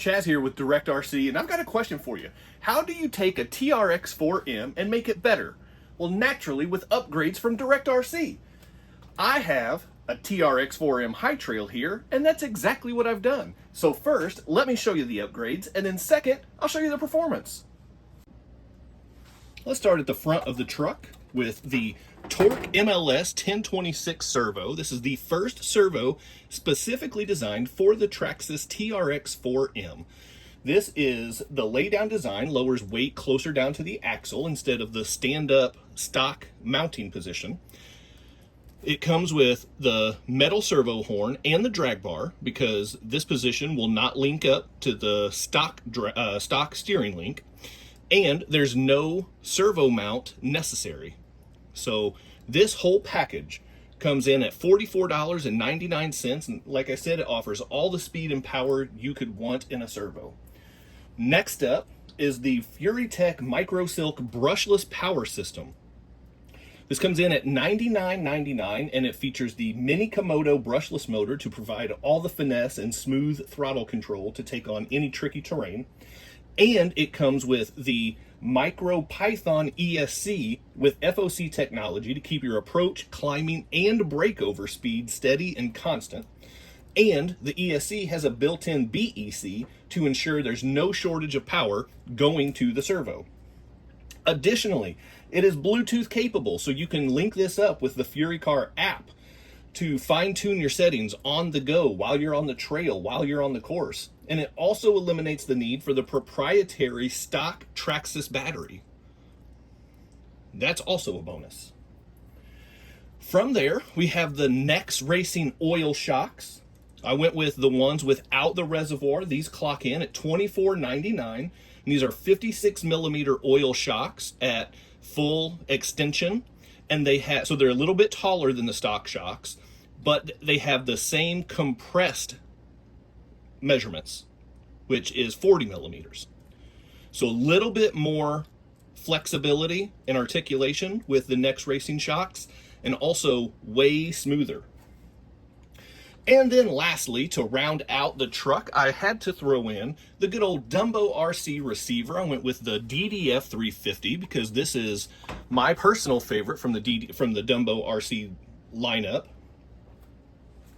Chaz here with Direct RC, and I've got a question for you. How do you take a TRX4M and make it better? Well, naturally with upgrades from Direct RC. I have a TRX4M High Trail here, and that's exactly what I've done. So first, let me show you the upgrades, and then second, I'll show you the performance. Let's start at the front of the truck with the Torq MLS 1026 servo. This is the first servo specifically designed for the Traxxas TRX4M. This is the laydown design, lowers weight closer down to the axle instead of the stand-up stock mounting position. It comes with the metal servo horn and the drag bar because this position will not link up to the stock steering link, and there's no servo mount necessary. So this whole package comes in at $44.99, and like I said, it offers all the speed and power you could want in a servo. Next up is the Furitek Micro Silk Brushless Power System. This comes in at $99.99, and it features the Mini Komodo brushless motor to provide all the finesse and smooth throttle control to take on any tricky terrain. And it comes with the Micro Python ESC with FOC technology to keep your approach, climbing, and breakover speed steady and constant. And the ESC has a built-in BEC to ensure there's no shortage of power going to the servo. Additionally, it is Bluetooth capable, so you can link this up with the Furitek app to fine-tune your settings on the go while you're on the trail, while you're on the course. And it also eliminates the need for the proprietary stock Traxxas battery. That's also a bonus. From there, we have the Nexx Racing Oil Shocks. I went with the ones without the reservoir. These clock in at $24.99. And these are 56 millimeter oil shocks at full extension. And so they're a little bit taller than the stock shocks, but they have the same compressed measurements, which is 40 millimeters. So a little bit more flexibility and articulation with the Nexx Racing shocks, and also way smoother. And then lastly, to round out the truck, I had to throw in the good old Dumbo RC receiver. I went with the DDF-350 because this is my personal favorite from the Dumbo RC lineup.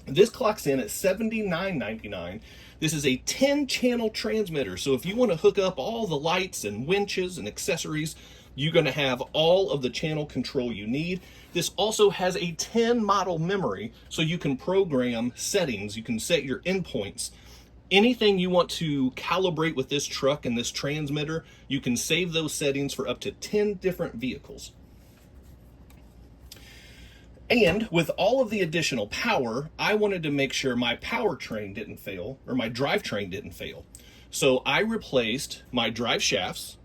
This clocks in at $79.99. This is a 10-channel transmitter, so if you want to hook up all the lights and winches and accessories, you're going to have all of the channel control you need. This also has a 10 model memory, so you can program settings, you can set your endpoints. Anything you want to calibrate with this truck and this transmitter, you can save those settings for up to 10 different vehicles. And with all of the additional power, I wanted to make sure my powertrain didn't fail, or my drivetrain didn't fail. So I replaced my drive shafts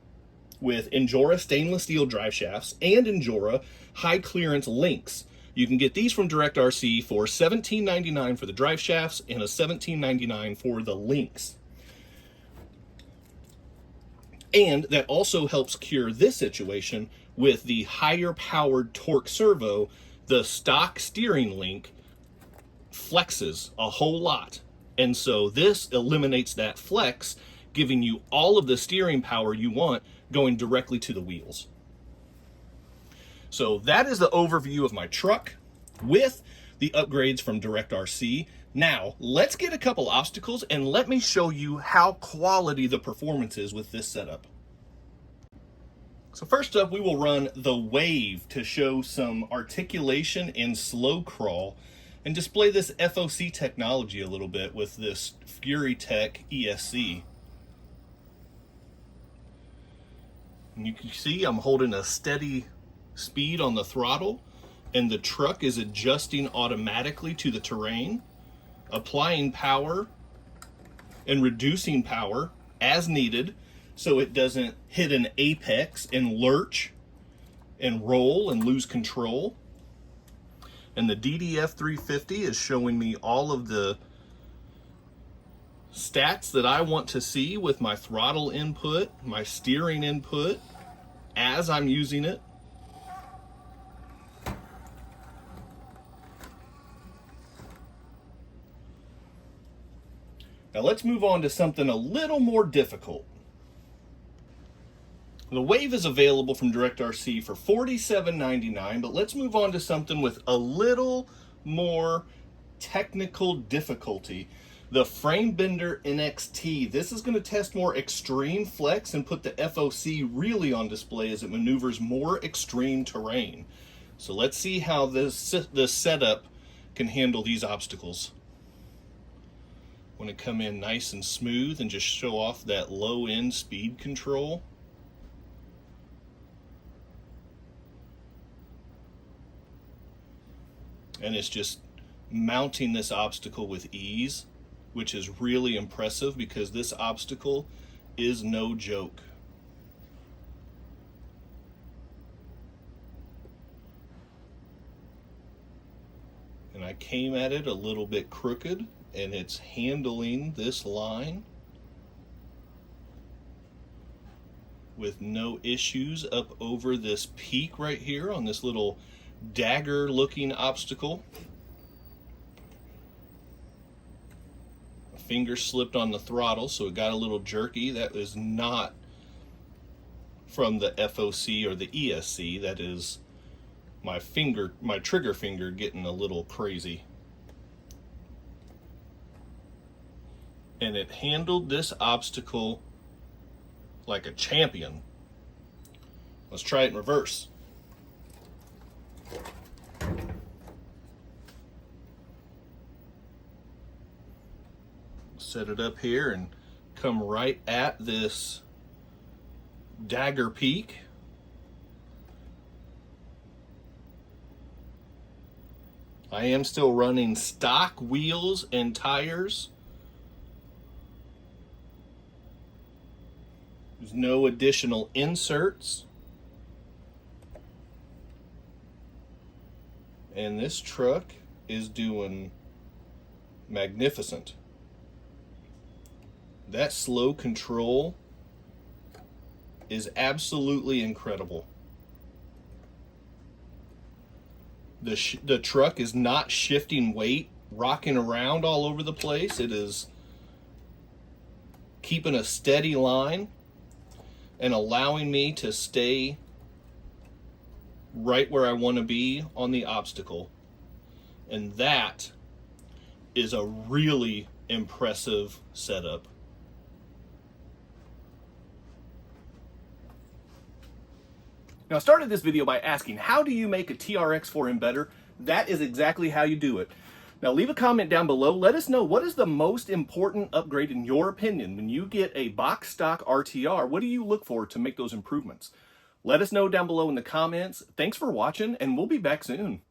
with Injora stainless steel drive shafts and Injora high clearance links. You can get these from Direct RC for $17.99 for the drive shafts and a $17.99 for the links. And that also helps cure this situation with the higher powered Torq servo. The stock steering link flexes a whole lot, and so this eliminates that flex, giving you all of the steering power you want going directly to the wheels. So that is the overview of my truck with the upgrades from Direct RC. Now let's get a couple obstacles and let me show you how quality the performance is with this setup. So first up, we will run the Wave to show some articulation and slow crawl and display this FOC technology a little bit with this Furitek ESC. And you can see I'm holding a steady speed on the throttle, and the truck is adjusting automatically to the terrain, applying power and reducing power as needed, so it doesn't hit an apex and lurch and roll and lose control. And the DDF-350 is showing me all of the stats that I want to see with my throttle input, my steering input, as I'm using it. Now let's move on to something a little more difficult. The Wave is available from DirectRC for $47.99, but let's move on to something with a little more technical difficulty. The Frame Bender NXT. This is going to test more extreme flex and put the FOC really on display as it maneuvers more extreme terrain. So let's see how this setup can handle these obstacles. Want to come in nice and smooth and just show off that low end speed control. And it's just mounting this obstacle with ease, which is really impressive because this obstacle is no joke. And I came at it a little bit crooked, and it's handling this line with no issues up over this peak right here on this little dagger looking obstacle. My finger slipped on the throttle, so it got a little jerky. That is not from the FOC or the ESC. That is my trigger finger getting a little crazy. And it handled this obstacle like a champion. Let's try it in reverse. Set it up here and come right at this dagger peak. I am still running stock wheels and tires. There's no additional inserts. And this truck is doing magnificent. That slow control is absolutely incredible. The truck is not shifting weight, rocking around all over the place. It is keeping a steady line and allowing me to stay right where I want to be on the obstacle. And that is a really impressive setup. Now, I started this video by asking, how do you make a TRX4M better? That is exactly how you do it. Now, leave a comment down below. Let us know, what is the most important upgrade in your opinion? When you get a box stock RTR, what do you look for to make those improvements? Let us know down below in the comments. Thanks for watching, and we'll be back soon.